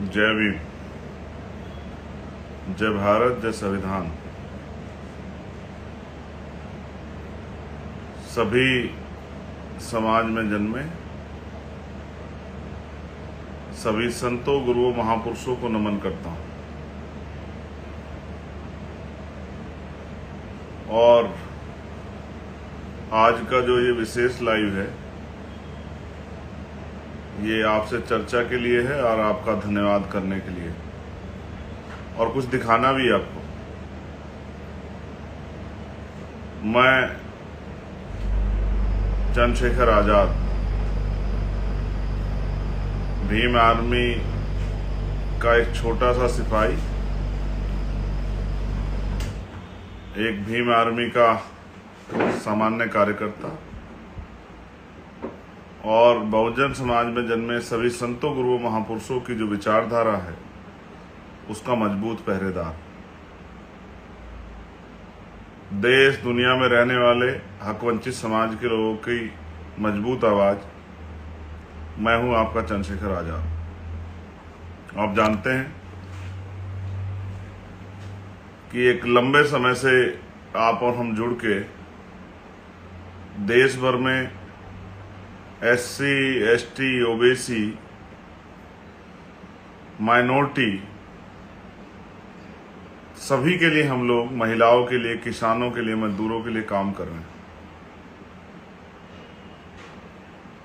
जय भीम, जय भारत, जय संविधान। सभी समाज में जन्मे सभी संतों, गुरुओं, महापुरुषों को नमन करता हूं। और आज का जो ये विशेष लाइव है, ये आपसे चर्चा के लिए है और आपका धन्यवाद करने के लिए, और कुछ दिखाना भी है आपको। मैं चंद्रशेखर आजाद, भीम आर्मी का एक छोटा सा सिपाही, एक भीम आर्मी का सामान्य कार्यकर्ता और बहुजन समाज में जन्मे सभी संतों, गुरुओं, महापुरुषों की जो विचारधारा है, उसका मजबूत पहरेदार। देश दुनिया में रहने वाले हकवंचित समाज के लोगों की मजबूत आवाज, मैं हूं आपका चंद्रशेखर आजाद। आप जानते हैं कि एक लंबे समय से आप और हम जुड़ के देश भर में SC, ST, OBC, माइनॉरिटी सभी के लिए हम लोग, महिलाओं के लिए, किसानों के लिए, मजदूरों के लिए काम कर रहे हैं।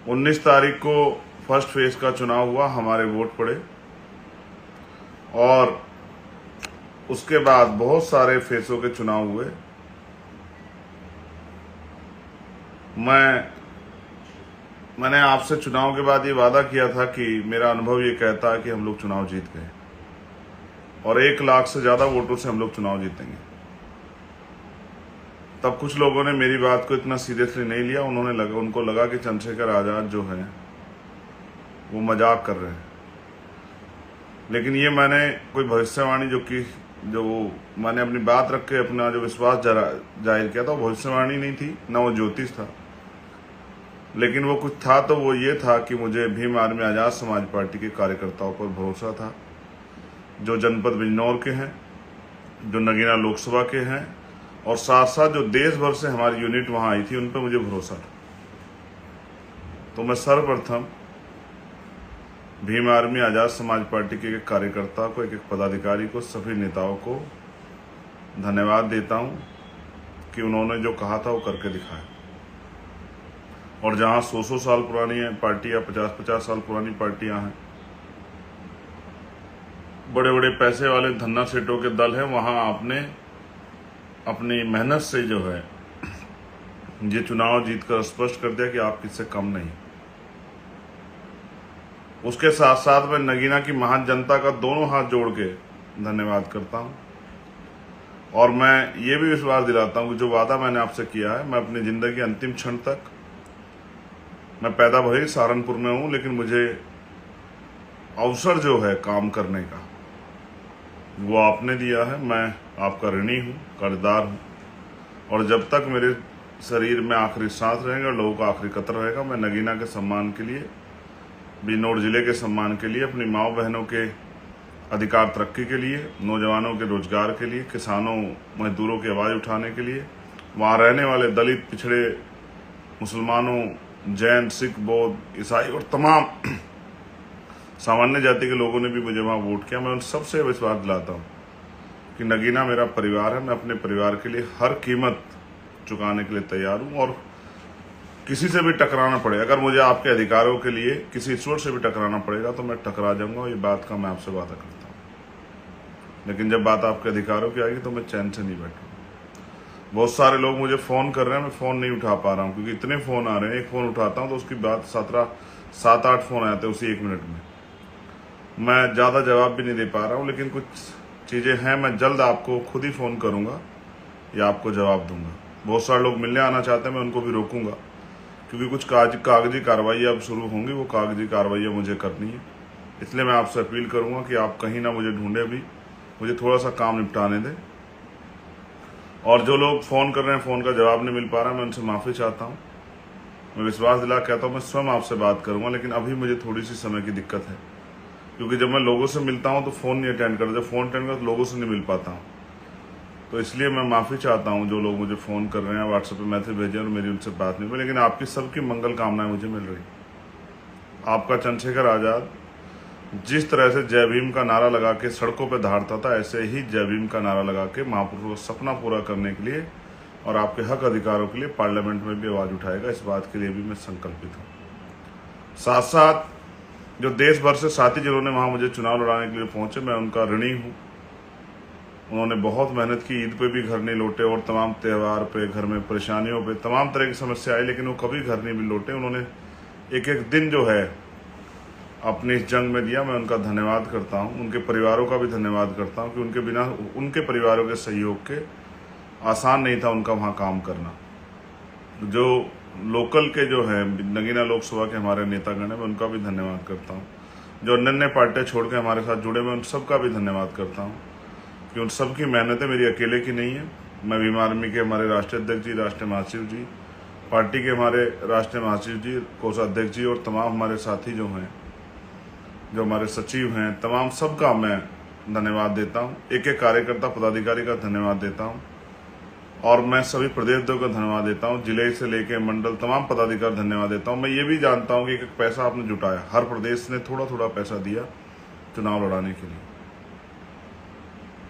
19 तारीख को फर्स्ट फेज का चुनाव हुआ, हमारे वोट पड़े और उसके बाद बहुत सारे फेसों के चुनाव हुए। मैंने आपसे चुनाव के बाद ये वादा किया था कि मेरा अनुभव ये कहता है कि हम लोग चुनाव जीत गए और 1 लाख से ज्यादा वोटों से हम लोग चुनाव जीतेंगे। तब कुछ लोगों ने मेरी बात को इतना सीरियसली नहीं लिया। उनको लगा कि चंद्रशेखर आजाद जो है वो मजाक कर रहे हैं। लेकिन ये मैंने कोई भविष्यवाणी जो मैंने अपनी बात रख के अपना जो विश्वास जाहिर किया था, वो भविष्यवाणी नहीं थी, ना वो ज्योतिष था, लेकिन वो कुछ था। तो वो ये था कि मुझे भीम आर्मी आजाद समाज पार्टी के कार्यकर्ताओं पर भरोसा था, जो जनपद बिजनौर के हैं, जो नगीना लोकसभा के हैं, और साथ साथ जो देश भर से हमारी यूनिट वहां आई थी, उन पर मुझे भरोसा था। तो मैं सर्वप्रथम भीम आर्मी आजाद समाज पार्टी के एक कार्यकर्ता को, एक पदाधिकारी को, सभी नेताओं को धन्यवाद देता हूं कि उन्होंने जो कहा था वो करके दिखाया। और जहां 100 साल पुरानी पार्टियां, 50 साल पुरानी पार्टियां हैं, बड़े बड़े पैसे वाले धन्ना सेठों के दल हैं, वहां आपने अपनी मेहनत से जो है ये चुनाव जीतकर स्पष्ट कर दिया कि आप किससे कम नहीं। उसके साथ साथ मैं नगीना की महान जनता का दोनों हाथ जोड़ के धन्यवाद करता हूं और मैं ये भी विश्वास दिलाता हूं कि जो वादा मैंने आपसे किया है, मैं अपनी जिंदगी अंतिम क्षण तक, मैं पैदा भले सहारनपुर में हूं, लेकिन मुझे अवसर जो है काम करने का वो आपने दिया है। मैं आपका ऋणी हूं, कर्जदार हूं, और जब तक मेरे शरीर में आखिरी सांस रहेगा, लोगों का आखिरी कतर रहेगा, मैं नगीना के सम्मान के लिए, बिजनौर जिले के सम्मान के लिए, अपनी माओ बहनों के अधिकार तरक्की के लिए, नौजवानों के रोजगार के लिए, किसानों मजदूरों की आवाज उठाने के लिए, वहां रहने वाले दलित, पिछड़े, मुसलमानों, जैन, सिख, बौद्ध, ईसाई और तमाम सामान्य जाति के लोगों ने भी मुझे वहां वोट किया। मैं उन सबसे विश्वास दिलाता हूं कि नगीना मेरा परिवार है। मैं अपने परिवार के लिए हर कीमत चुकाने के लिए तैयार हूं, और किसी से भी टकराना पड़े, अगर मुझे आपके अधिकारों के लिए किसी ईश्वर से भी टकराना पड़ेगा तो मैं टकरा जाऊंगा। ये बात का मैं आपसे वादा करता हूं। लेकिन जब बात आपके अधिकारों की आएगी तो मैं चैन से नहीं बैठूंगा। बहुत सारे लोग मुझे फोन कर रहे हैं, मैं फोन नहीं उठा पा रहा हूं क्योंकि इतने फोन आ रहे हैं। एक फोन उठाता हूं तो उसकी बात 7-8 फोन आते हैं उसी 1 मिनट में। मैं ज्यादा जवाब भी नहीं दे पा रहा हूं, लेकिन कुछ चीजें हैं, मैं जल्द आपको खुद ही फोन करूंगा या आपको जवाब दूंगा। बहुत सारे लोग मिलने आना चाहते हैं, मैं उनको भी रोकूंगा क्योंकि कुछ कागजी कार्रवाई अब शुरू होंगी, वो कागजी कार्रवाई मुझे करनी है। इसलिए मैं आपसे अपील करूंगा कि आप कहीं ना मुझे ढूंढे, भी मुझे थोड़ा सा काम निपटाने दें। और जो लोग फोन कर रहे हैं, फोन का जवाब नहीं मिल पा रहा, मैं उनसे माफी चाहता हूं। मैं विश्वास दिला कहता हूं मैं स्वयं आपसे बात करूंगा, लेकिन अभी मुझे थोड़ी सी समय की दिक्कत है क्योंकि जब मैं लोगों से मिलता हूं तो फ़ोन नहीं अटेंड करता, जब फ़ोन अटेंड करता तो लोगों से नहीं मिल पाता हूं। तो इसलिए मैं माफ़ी चाहता हूं जो लोग मुझे फ़ोन कर रहे हैं, व्हाट्सएप पे मैसेज भेजे और मेरी उनसे बात नहीं हुई, लेकिन आपकी सबकी मंगल कामनाएं मुझे मिल रही। आपका चंद्रशेखर आज़ाद जिस तरह से जय भीम का नारा लगा के सड़कों पर दहाड़ता था, ऐसे ही जय भीम का नारा लगा के महापुरुषों का सपना पूरा करने के लिए और आपके हक अधिकारों के लिए पार्लियामेंट में भी आवाज़ उठाएगा। इस बात के लिए भी मैं संकल्पित हूँ। साथ साथ जो देश भर से साथी जिन्होंने वहाँ मुझे चुनाव लड़ाने के लिए पहुँचे, मैं उनका ऋणी हूँ। उन्होंने बहुत मेहनत की, ईद पे भी घर नहीं लौटे और तमाम त्यौहार पे, घर में परेशानियों पे, तमाम तरह की समस्या आई, लेकिन वो कभी घर नहीं भी लौटे। उन्होंने एक एक दिन जो है अपनी इस जंग में दिया। मैं उनका धन्यवाद करता हूँ, उनके परिवारों का भी धन्यवाद करता हूँ कि उनके बिना, उनके परिवारों के सहयोग के आसान नहीं था उनका वहाँ काम करना। जो लोकल के जो है नगीना लोकसभा के हमारे नेतागण हैं, मैं उनका भी धन्यवाद करता हूँ। जो अन्य पार्टियाँ छोड़ के हमारे साथ जुड़े, मैं उन सबका भी धन्यवाद करता हूँ कि उन सबकी मेहनतें मेरी अकेले की नहीं है। मैं भीम आर्मी के हमारे राष्ट्रीय अध्यक्ष जी, राष्ट्रीय महासचिव जी, पार्टी के हमारे राष्ट्रीय महासचिव जी, कोषाध्यक्ष जी और तमाम हमारे साथी जो हैं, जो हमारे सचिव हैं, तमाम सबका मैं धन्यवाद देता हूँ। एक एक कार्यकर्ता पदाधिकारी का धन्यवाद देता हूँ और मैं सभी प्रदेशों का धन्यवाद देता हूँ, जिले से लेकर मंडल तमाम पदाधिकारी धन्यवाद देता हूँ। मैं ये भी जानता हूँ कि एक पैसा आपने जुटाया, हर प्रदेश ने थोड़ा थोड़ा पैसा दिया चुनाव लड़ाने के लिए।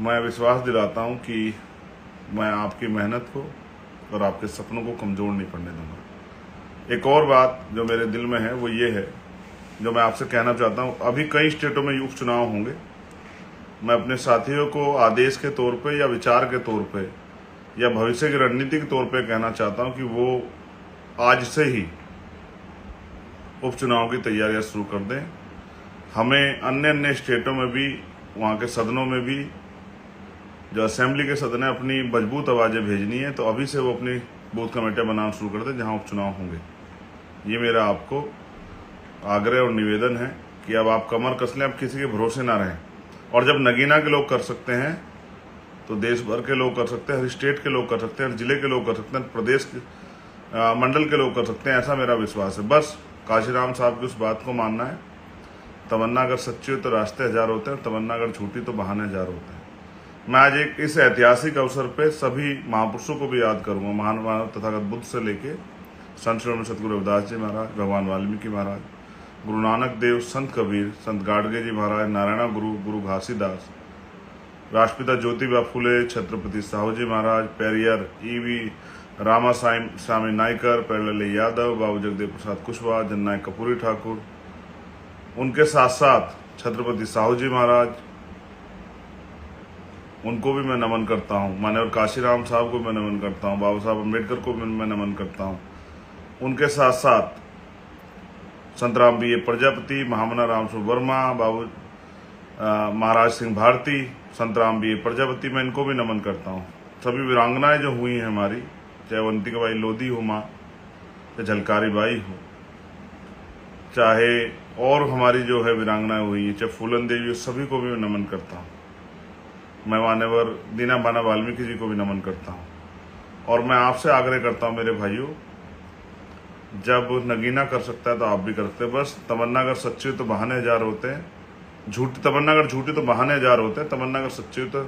मैं विश्वास दिलाता हूँ कि मैं आपकी मेहनत को और आपके सपनों को कमज़ोर नहीं पड़ने दूंगा। एक और बात जो मेरे दिल में है वो ये है, जो मैं आपसे कहना चाहता हूँ। अभी कई स्टेटों में उपचुनाव होंगे। मैं अपने साथियों को आदेश के तौर पे या विचार के तौर पे या भविष्य की रणनीति के तौर पे कहना चाहता हूँ कि वो आज से ही उपचुनाव की तैयारियां शुरू कर दें। हमें अन्य स्टेटों में भी, वहाँ के सदनों में भी, जो असेंबली के सदन है, अपनी मजबूत आवाज़ें भेजनी है, तो अभी से वो अपनी बूथ कमेटियाँ बनाना शुरू कर दें जहाँ उपचुनाव होंगे। ये मेरा आपको आग्रह और निवेदन है कि अब आप कमर कस लें, अब किसी के भरोसे ना रहें। और जब नगीना के लोग कर सकते हैं तो देश भर के लोग कर सकते हैं, हर स्टेट के लोग कर सकते हैं, हर जिले के लोग कर सकते हैं, प्रदेश के मंडल के लोग कर सकते हैं। ऐसा मेरा विश्वास है। बस काशीराम साहब की उस बात को मानना है, तमन्ना अगर सच्ची हो तो रास्ते हजार होते हैं, तमन्ना अगर झूठी तो बहाने हजार होते हैं। मैं आज एक इस ऐतिहासिक अवसर पे सभी महापुरुषों को भी याद करूंगा, महान मानव तथागत बुद्ध से लेके संत श्री सतगुरु रविदास जी महाराज, भगवान वाल्मीकि महाराज, गुरु नानक देव, संत कबीर, संत गाडगे जी महाराज, नारायणा गुरु, गुरु घासीदास, राष्ट्रपिता ज्योतिबा फुले, छत्रपति साहू जी महाराज, पेरियर ईवी रामा स्वामी नायकर, पेरले यादव, बाबू जगदेव प्रसाद कुशवाहा, जननायक कपूरी ठाकुर, उनके साथ साथ छत्रपति साहू जी महाराज, उनको भी मैं नमन करता हूँ। मान्यवर काशीराम साहब को मैं नमन करता हूँ, बाबा साहब अम्बेडकर को मैं नमन करता हूँ। उनके साथ साथ संत राम बी ए प्रजापति, महामना रामसुर वर्मा, बाबू महाराज सिंह भारती, संत राम बी ए प्रजापति, मैं इनको भी नमन करता हूँ। सभी वीरांगनाएं जो हुई हैं हमारी, चाहे अवंतिका बाई लोधी हो माँ, चाहे झलकारी बाई हो, चाहे और हमारी जो है वीरांगनाएं हुई हैं, चाहे फूलन देवी, सभी को भी मैं नमन करता हूँ। मैं मान्यवर दीना बाना वाल्मीकि जी को भी नमन करता हूँ। और मैं आपसे आग्रह करता हूँ मेरे भाइयों, जब नगीना कर सकता है तो आप भी कर सकते हैं। बस तमन्ना अगर सच्ची हो तो बहाने हजार होते हैं, तमन्ना अगर झूठी तो बहाने हजार होते हैं, तमन्ना अगर सच्ची हो तो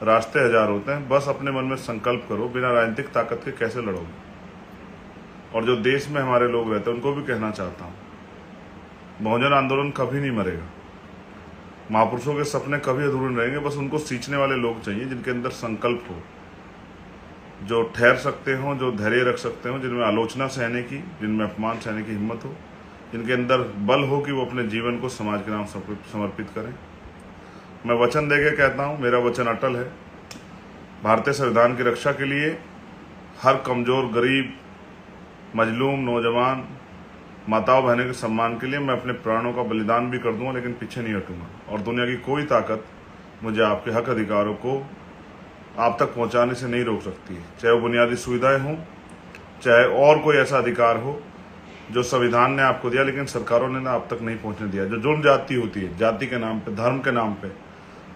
रास्ते हजार होते हैं। बस अपने मन में संकल्प करो, बिना राजनीतिक ताकत के कैसे लड़ोगे। और जो देश में हमारे लोग रहते हैं उनको भी कहना चाहता हूँ, बहुजन आंदोलन कभी नहीं मरेगा, महापुरुषों के सपने कभी अधूरे रहेंगे। बस उनको सींचने वाले लोग चाहिए जिनके अंदर संकल्प हो, जो ठहर सकते हो, जो धैर्य रख सकते हो, जिनमें आलोचना सहने की, जिनमें अपमान सहने की हिम्मत हो, जिनके अंदर बल हो कि वो अपने जीवन को समाज के नाम समर्पित करें। मैं वचन देके कहता हूँ, मेरा वचन अटल है। भारतीय संविधान की रक्षा के लिए हर कमजोर, गरीब, मजलूम, नौजवान, माताओं बहनों के सम्मान के लिए मैं अपने प्राणों का बलिदान भी कर दूंगा, लेकिन पीछे नहीं हटूंगा। और दुनिया की कोई ताकत मुझे आपके हक अधिकारों को आप तक पहुंचाने से नहीं रोक सकती है, चाहे वो बुनियादी सुविधाएं हों, चाहे और कोई ऐसा अधिकार हो जो संविधान ने आपको दिया लेकिन सरकारों ने ना आप तक नहीं पहुंचने दिया। जो जुल्म जाति होती है, जाति के नाम पे, धर्म के नाम पे,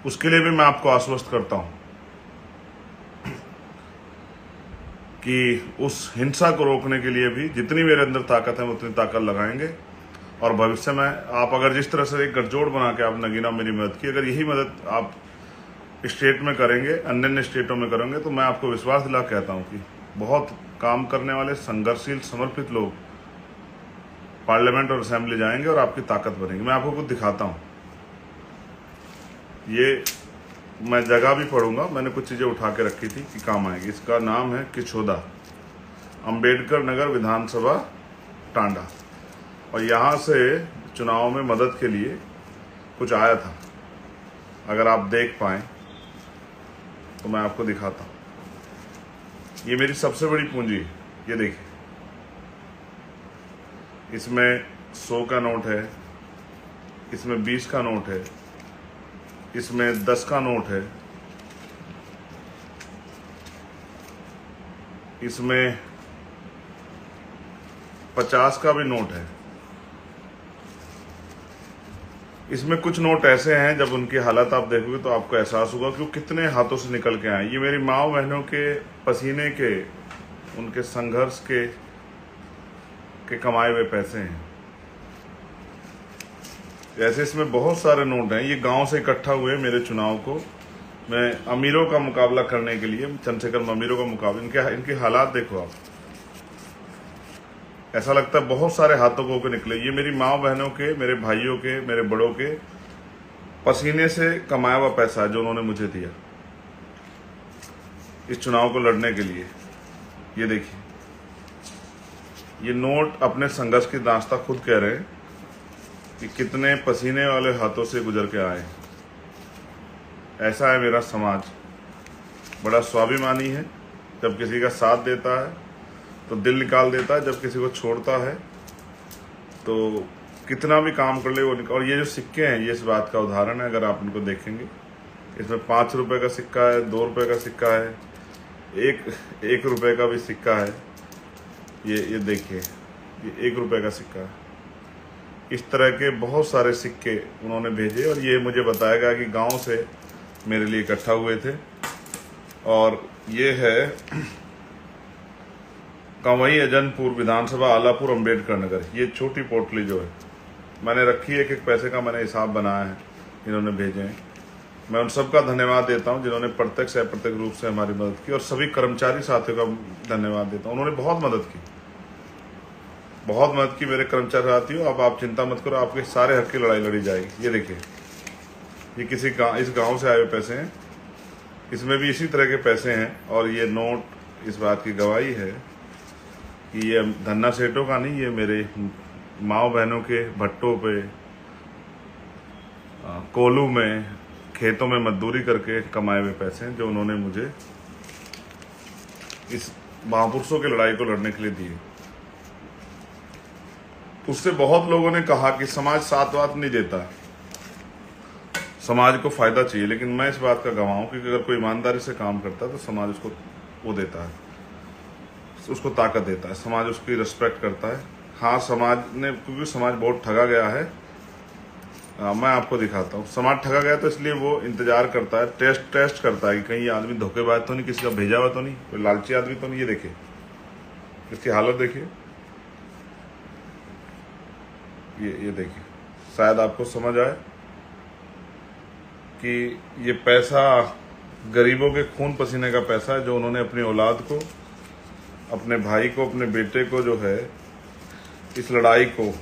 उसके लिए भी मैं आपको आश्वस्त करता हूं कि उस हिंसा को रोकने के लिए भी जितनी मेरे अंदर ताकत है उतनी ताकत लगाएंगे। और भविष्य में आप अगर जिस तरह से एक गठजोड़ बना के आप नगीना मेरी मदद की, अगर यही मदद आप स्टेट में करेंगे, अन्य अन्य स्टेटों में करेंगे, तो मैं आपको विश्वास दिला कहता हूँ कि बहुत काम करने वाले संघर्षशील समर्पित लोग पार्लियामेंट और असेंबली जाएंगे और आपकी ताकत बनेगी। मैं आपको कुछ दिखाता हूँ। ये मैं जगह भी पढ़ूंगा, मैंने कुछ चीज़ें उठा के रखी थी कि काम आएगी। इसका नाम है किछोदा, अंबेडकर नगर विधानसभा, टांडा। और यहाँ से चुनाव में मदद के लिए कुछ आया था। अगर आप देख पाएँ तो मैं आपको दिखाता हूँ। ये मेरी सबसे बड़ी पूंजी है। ये देखिए, इसमें 100 का नोट है, इसमें 20 का नोट है, इसमें 10 का नोट है, इसमें 50 का भी नोट है। इसमें कुछ नोट ऐसे हैं जब उनकी हालत आप देखोगे तो आपको एहसास होगा कि वो कितने हाथों से निकल के आए। ये मेरी माँ बहनों के पसीने के, उनके संघर्ष के कमाए हुए पैसे हैं। ऐसे इसमें बहुत सारे नोट हैं। ये गांव से इकट्ठा हुए मेरे चुनाव को मैं अमीरों का मुकाबला करने के लिए, चंद्रशेखर अमीरों का मुकाबला, इनके हालात देखो आप। ऐसा लगता है बहुत सारे हाथों को निकले। ये मेरी माँ बहनों के, मेरे भाइयों के, मेरे बड़ों के पसीने से कमाया हुआ पैसा है जो उन्होंने मुझे दिया इस चुनाव को लड़ने के लिए। ये देखिए, ये नोट अपने संघर्ष की दास्तां खुद कह रहे हैं कि कितने पसीने वाले हाथों से गुजर के आए। ऐसा है मेरा समाज, बड़ा स्वाभिमानी है। जब किसी का साथ देता है तो दिल निकाल देता है, जब किसी को छोड़ता है तो कितना भी काम कर ले वो निकाल। और ये जो सिक्के हैं, ये इस बात का उदाहरण है। अगर आप इनको देखेंगे, इसमें 5 रुपए का सिक्का है, 2 रुपए का सिक्का है, एक रुपए का भी सिक्का है। ये देखिए, ये 1 रुपए का सिक्का है। इस तरह के बहुत सारे सिक्के उन्होंने भेजे और ये मुझे बताया गया कि गांव से मेरे लिए इकट्ठा हुए थे। और ये है कंवई अजनपुर विधानसभा, आलापुर, अंबेडकर नगर। ये छोटी पोटली जो है मैंने रखी है, एक पैसे का मैंने हिसाब बनाया है, इन्होंने भेजे हैं। मैं उन सबका धन्यवाद देता हूं जिन्होंने प्रत्यक्ष या अप्रत्यक्ष रूप से हमारी मदद की, और सभी कर्मचारी साथियों का धन्यवाद देता हूं। उन्होंने बहुत मदद की, बहुत मदद की मेरे कर्मचारी साथियों। अब आप चिंता मत करो, आपके सारे हक की लड़ाई लड़ी जाएगी। ये देखिए, ये इस गांव से आए हुए पैसे हैं। इसमें भी इसी तरह के पैसे हैं। और ये नोट इस बात की गवाही है कि ये धन्ना सेठों का नहीं, ये मेरे माँ बहनों के भट्टों पे, कोलू में, खेतों में मजदूरी करके कमाए हुए पैसे हैं जो उन्होंने मुझे इस महापुरुषों की लड़ाई को लड़ने के लिए दिए। उससे बहुत लोगों ने कहा कि समाज साथ वात नहीं देता, समाज को फायदा चाहिए। लेकिन मैं इस बात का गवाह हूं कि अगर कोई ईमानदारी से काम करता है तो समाज उसको वो देता है, उसको ताकत देता है, समाज उसकी रिस्पेक्ट करता है। हाँ, समाज ने, क्योंकि समाज बहुत ठगा गया है। मैं आपको दिखाता हूँ। समाज ठगा गया तो इसलिए वो इंतजार करता है, टेस्ट करता है कि कहीं आदमी धोखेबाज तो नहीं, किसी का भेजा हुआ तो नहीं, कोई लालची आदमी तो नहीं। ये देखिए, इसकी हालत देखिए, ये देखिए। शायद आपको समझ आए कि ये पैसा गरीबों के खून पसीने का पैसा है जो उन्होंने अपनी औलाद को, अपने भाई को, अपने बेटे को जो है इस लड़ाई को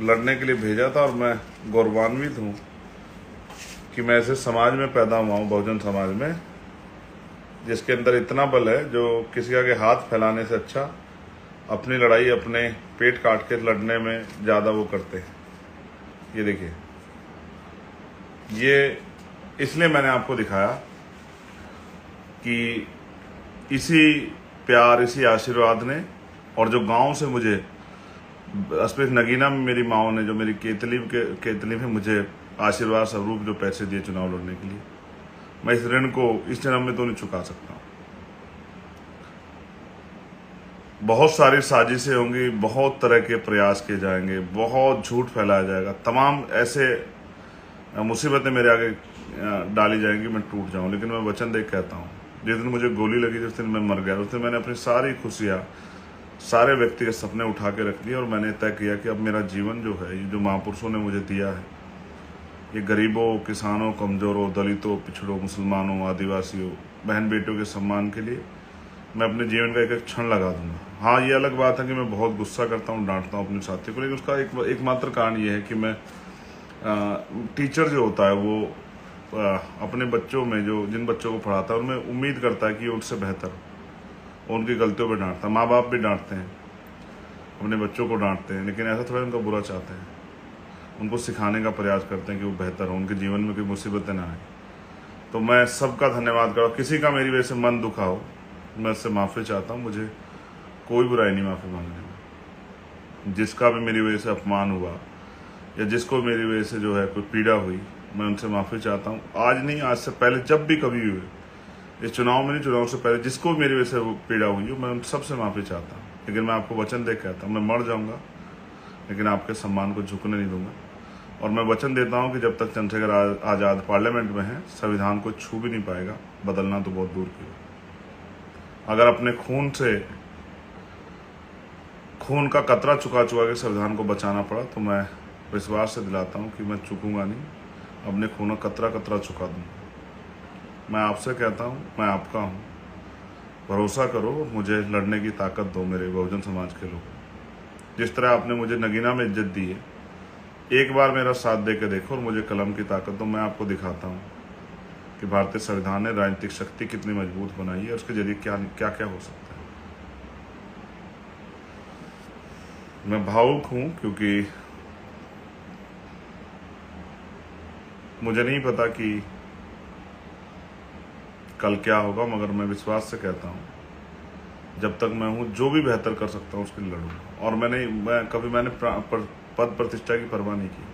लड़ने के लिए भेजा था। और मैं गौरवान्वित हूँ कि मैं ऐसे समाज में पैदा हुआ हूँ, बहुजन समाज में, जिसके अंदर इतना बल है जो किसी के हाथ फैलाने से अच्छा अपनी लड़ाई अपने पेट काट के लड़ने में ज़्यादा वो करते हैं। ये देखिए, ये इसलिए मैंने आपको दिखाया कि इसी प्यार, इसी आशीर्वाद ने, और जो गांव से मुझे स्पेशल नगीना में मेरी माओ ने, जो मेरी केतली में मुझे आशीर्वाद स्वरूप जो पैसे दिए चुनाव लड़ने के लिए, मैं इस ऋण को इस जन्म में तो नहीं चुका सकता हूँ। बहुत सारी साजिशें होंगी, बहुत तरह के प्रयास किए जाएंगे, बहुत झूठ फैलाया जाएगा, तमाम ऐसे मुसीबतें मेरे आगे डाली जाएंगी, मैं टूट जाऊं। लेकिन मैं वचन दे कहता हूं, जिस दिन मुझे गोली लगी, जिस दिन मैं मर गया, उस दिन मैंने अपनी सारी खुशियां सारे व्यक्तिगत सपने उठा के रख दिए और मैंने तय किया कि अब मेरा जीवन जो है, ये जो महापुरुषों ने मुझे दिया है, ये गरीबों, किसानों, कमज़ोरों, दलितों, पिछड़ों, मुसलमानों, आदिवासियों, बहन बेटियों के सम्मान के लिए मैं अपने जीवन का एक एक क्षण लगा दूंगा। हाँ, ये अलग बात है कि मैं बहुत गुस्सा करता हूँ, डांटता हूँ अपने साथी को, लेकिन उसका एकमात्र कारण ये है कि मैं टीचर जो होता है वो अपने बच्चों में, जो जिन बच्चों को पढ़ाता है उनमें उम्मीद करता है कि उनसे बेहतर हो, उनकी गलतियों पर डांटता है। माँ बाप भी डांटते हैं, अपने बच्चों को डांटते हैं, लेकिन ऐसा थोड़ा उनका बुरा चाहते हैं, उनको सिखाने का प्रयास करते हैं कि वो बेहतर हो, उनके जीवन में कोई मुसीबतें ना आए। तो मैं सबका धन्यवाद करूँ। किसी का मेरी वजह से मन दुखा हो, मैं उससे माफ़ी चाहता हूँ, मुझे कोई बुराई नहीं माफ़ी मांगने में। जिसका भी मेरी वजह से अपमान हुआ या जिसको मेरी वजह से जो है कोई पीड़ा हुई, मैं उनसे माफ़ी चाहता हूँ। आज नहीं, आज से पहले जब भी कभी हुए, इस चुनाव में नहीं, चुनाव से पहले जिसको मेरी वजह से वो पीड़ा हुई हो, मैं उन सबसे माफ़ी चाहता हूँ। लेकिन मैं आपको वचन दे कहता हूँ, मैं मर जाऊँगा लेकिन आपके सम्मान को झुकने नहीं दूंगा। और मैं वचन देता हूँ कि जब तक चंद्रशेखर आज़ाद पार्लियामेंट में है, संविधान को छू भी नहीं पाएगा, बदलना तो बहुत दूर की है। अगर अपने खून का कतरा चुका के संविधान को बचाना पड़ा, तो मैं विश्वास से दिलाता हूँ कि मैं चुकूंगा नहीं, अपने खून का कतरा चुका दूंगा। मैं आपसे कहता हूँ, मैं आपका हूँ, भरोसा करो, मुझे लड़ने की ताकत दो मेरे बहुजन समाज के लोग। जिस तरह आपने मुझे नगीना में इज्जत दी है, एक बार मेरा साथ दे के देखो और मुझे कलम की ताकत दो। मैं आपको दिखाता हूँ कि भारतीय संविधान ने राजनीतिक शक्ति कितनी मजबूत बनाई है, उसके जरिए क्या क्या हो सकता है। मैं भावुक हूँ क्योंकि मुझे नहीं पता कि कल क्या होगा, मगर मैं विश्वास से कहता हूँ, जब तक मैं हूँ, जो भी बेहतर कर सकता हूँ उसके लिए लड़ूंगा। और मैंने पद प्रतिष्ठा की परवाह नहीं की।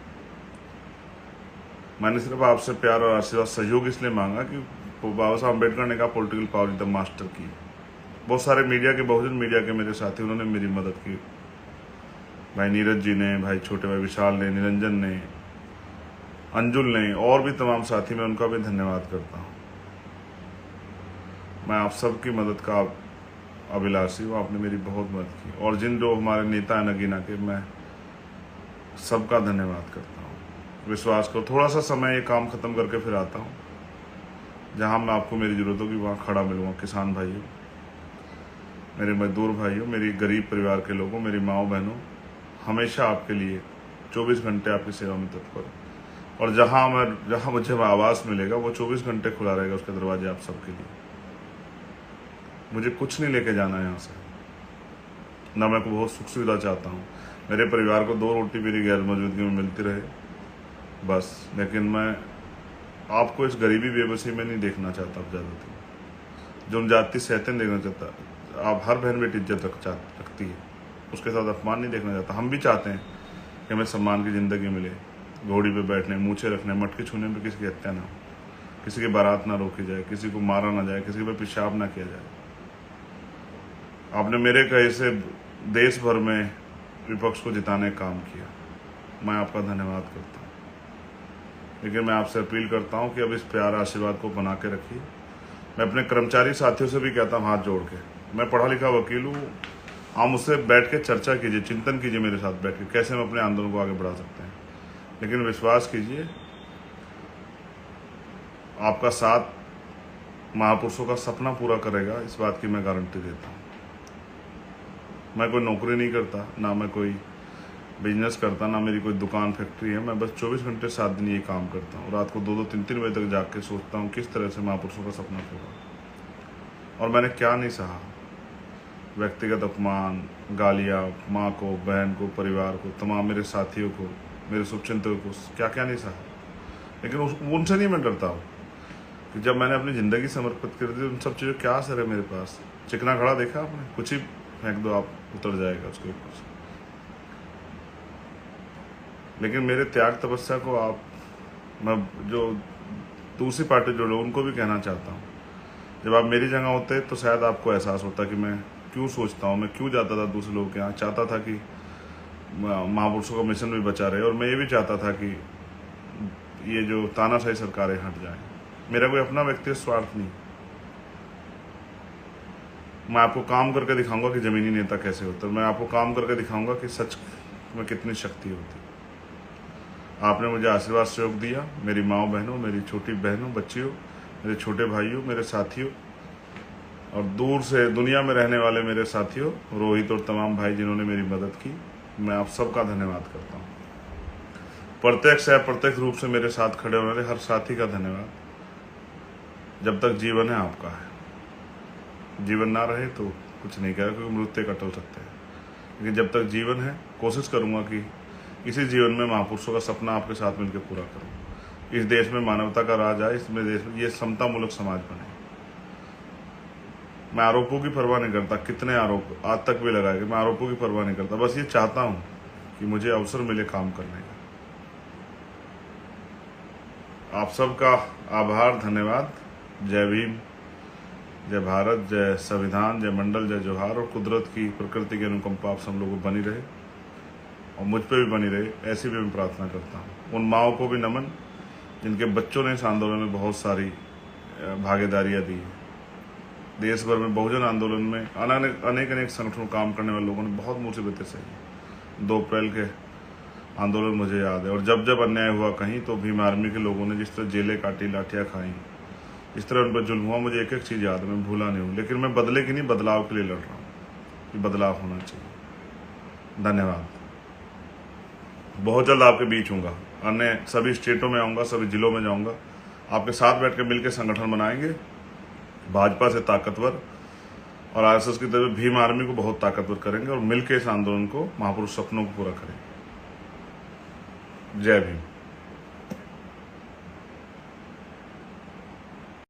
मैंने सिर्फ आपसे प्यार और आशीर्वाद, सहयोग इसलिए मांगा कि बाबा साहब अम्बेडकर ने कहा political power is the master की। बहुत सारे मीडिया के, बहुजन मीडिया के मेरे साथी, उन्होंने मेरी मदद की। भाई नीरज जी ने, भाई छोटे भाई विशाल ने, निरंजन ने, अंजुल ने, और भी तमाम साथी, मैं उनका भी धन्यवाद करता हूँ। मैं आप सबकी मदद का अभिलाषी हूँ, आपने मेरी बहुत मदद की। और जिन जो हमारे नेता हैं नगीना के, मैं सबका धन्यवाद करता हूँ। विश्वास करो, थोड़ा सा समय ये काम खत्म करके फिर आता हूँ, जहाँ मैं आपको मेरी जरूरत होगी वहाँ खड़ा मिलूँगा। किसान भाइयों, मेरे मजदूर भाइयों, मेरी गरीब परिवार के लोगों, मेरी माओ बहनों, हमेशा आपके लिए 24 घंटे आपकी सेवा में तत्पर। और जहाँ मुझे आवास मिलेगा वो 24 घंटे खुला रहेगा, उसके दरवाजे आप सबके लिए। मुझे कुछ नहीं लेके जाना है यहाँ से, ना मैं को बहुत सुख सुविधा चाहता हूँ। मेरे परिवार को 2 रोटी मेरी गैर मौजूदगी में मिलती रहे बस। लेकिन मैं आपको इस गरीबी बेबसी में नहीं देखना चाहता। अब ज़्यादा जो जाति सहते देखना चाहता। आप हर बहन बेटी इज्जत रखती है, उसके साथ अपमान नहीं देखना चाहता। हम भी चाहते हैं कि हमें सम्मान की ज़िंदगी मिले, घोड़ी पे बैठने, मूछे रखने, मटकी छूने पर किसी की हत्या ना हो, किसी की बारात ना रोकी जाए, किसी को मारा ना जाए, किसी पे पेशाब ना किया जाए। आपने मेरे कहे से देश भर में विपक्ष को जिताने का काम किया, मैं आपका धन्यवाद करता हूँ। लेकिन मैं आपसे अपील करता हूँ कि अब इस प्यार आशीर्वाद को बना के रखिए। मैं अपने कर्मचारी साथियों से भी कहता हूँ, हाथ जोड़ के, मैं पढ़ा लिखा वकील हूँ, आप मुझसे बैठ के चर्चा कीजिए, चिंतन कीजिए मेरे साथ बैठ के, कैसे हम अपने आंदोलन को आगे बढ़ा सकते हैं। लेकिन विश्वास कीजिए, आपका साथ महापुरुषों का सपना पूरा करेगा, इस बात की मैं गारंटी देता हूँ। मैं कोई नौकरी नहीं करता, ना मैं कोई बिजनेस करता, ना मेरी कोई दुकान फैक्ट्री है। मैं बस 24 घंटे 7 दिन ये काम करता हूँ। रात को 2-2, 3-3 बजे तक जाग के सोचता हूँ किस तरह से महापुरुषों का सपना पूरा। और मैंने क्या नहीं सहा, व्यक्तिगत अपमान, गालियाँ, माँ को, बहन को, परिवार को, तमाम मेरे साथियों को, मेरे शुभचिंतकों को, क्या क्या नहीं सहा। लेकिन उनसे नहीं मैं डरता हूँ कि जब मैंने अपनी ज़िंदगी समर्पित कर दी, उन सब चीज़ों क्या असर है मेरे पास। चिकना खड़ा देखा आपने, कुछ ही फेंक दो, आप उतर जाएगा उसके ऊपर से। लेकिन मेरे त्याग तपस्या को मैं जो दूसरी पार्टी जो लोग, उनको भी कहना चाहता हूँ, जब आप मेरी जगह होते तो शायद आपको एहसास होता कि मैं क्यों सोचता हूँ, मैं क्यों जाता था दूसरे लोगों के यहाँ। चाहता था कि महापुरुषों का मिशन भी बचा रहे, और मैं ये भी चाहता था कि ये जो तानाशाही सरकारें हट जाएं। मेरा कोई अपना व्यक्तिगत स्वार्थ नहीं, मैं आपको काम करके दिखाऊंगा कि जमीनी नेता कैसे होता है। मैं आपको काम करके दिखाऊंगा कि सच में कितनी शक्ति होती है। आपने मुझे आशीर्वाद सहयोग दिया, मेरी माँओं बहनों, मेरी छोटी बहनों, बच्चियों, मेरे छोटे भाइयों, मेरे साथियों, और दूर से दुनिया में रहने वाले मेरे साथियों, रोहित और तमाम भाई जिन्होंने मेरी मदद की, मैं आप सबका धन्यवाद करता हूँ। प्रत्यक्ष या अप्रत्यक्ष रूप से मेरे साथ खड़े होने वाले हर साथी का धन्यवाद। जब तक जीवन है आपका है, जीवन ना रहे तो कुछ नहीं कहेगा, क्योंकि मृत्यु एक अटल सत्य है। लेकिन जब तक जीवन है कोशिश करूंगा कि इसी जीवन में महापुरुषों का सपना आपके साथ मिलकर पूरा करूं। इस देश में मानवता का राज आए, इसमें देश में ये समता मूलक समाज बने। मैं आरोपों की परवाह नहीं करता, कितने आरोप आज तक भी लगाए गए, मैं आरोपों की परवाह नहीं करता। बस ये चाहता हूं कि मुझे अवसर मिले काम करने का। आप सबका आभार, धन्यवाद। जय भीम, जय भारत, जय संविधान, जय मंडल, जय जोहार। और कुदरत की, प्रकृति की अनुकंपा आप सब लोगों को बनी रहे और मुझ पे भी बनी रहे, ऐसी भी मैं प्रार्थना करता हूँ। उन माओं को भी नमन जिनके बच्चों ने इस आंदोलन में बहुत सारी भागीदारियाँ दी। देश भर में बहुजन आंदोलन में अनेक अनेक संगठनों काम करने वाले लोगों ने बहुत मुसीबतें सही। 2 अप्रैल के आंदोलन मुझे याद है, और जब जब अन्याय हुआ कहीं तो भीम आर्मी के लोगों ने जिस तरह जेलें काटी, लाठियाँ खाई, इस तरह उन पर जुल्म हुआ, मुझे एक एक चीज़ याद है, मैं भूला नहीं हूँ। लेकिन मैं बदले की नहीं, बदलाव के लिए लड़ रहा हूँ कि बदलाव होना चाहिए। धन्यवाद। बहुत जल्द आपके बीच हूँगा, अन्य सभी स्टेटों में आऊँगा, सभी जिलों में जाऊँगा, आपके साथ बैठ के मिलकर संगठन बनाएंगे, भाजपा से ताकतवर और आरएसएस की तरफ भीम आर्मी को बहुत ताकतवर करेंगे और मिलकर इस आंदोलन को, महापुरुष सपनों को पूरा करेंगे। जय भीम।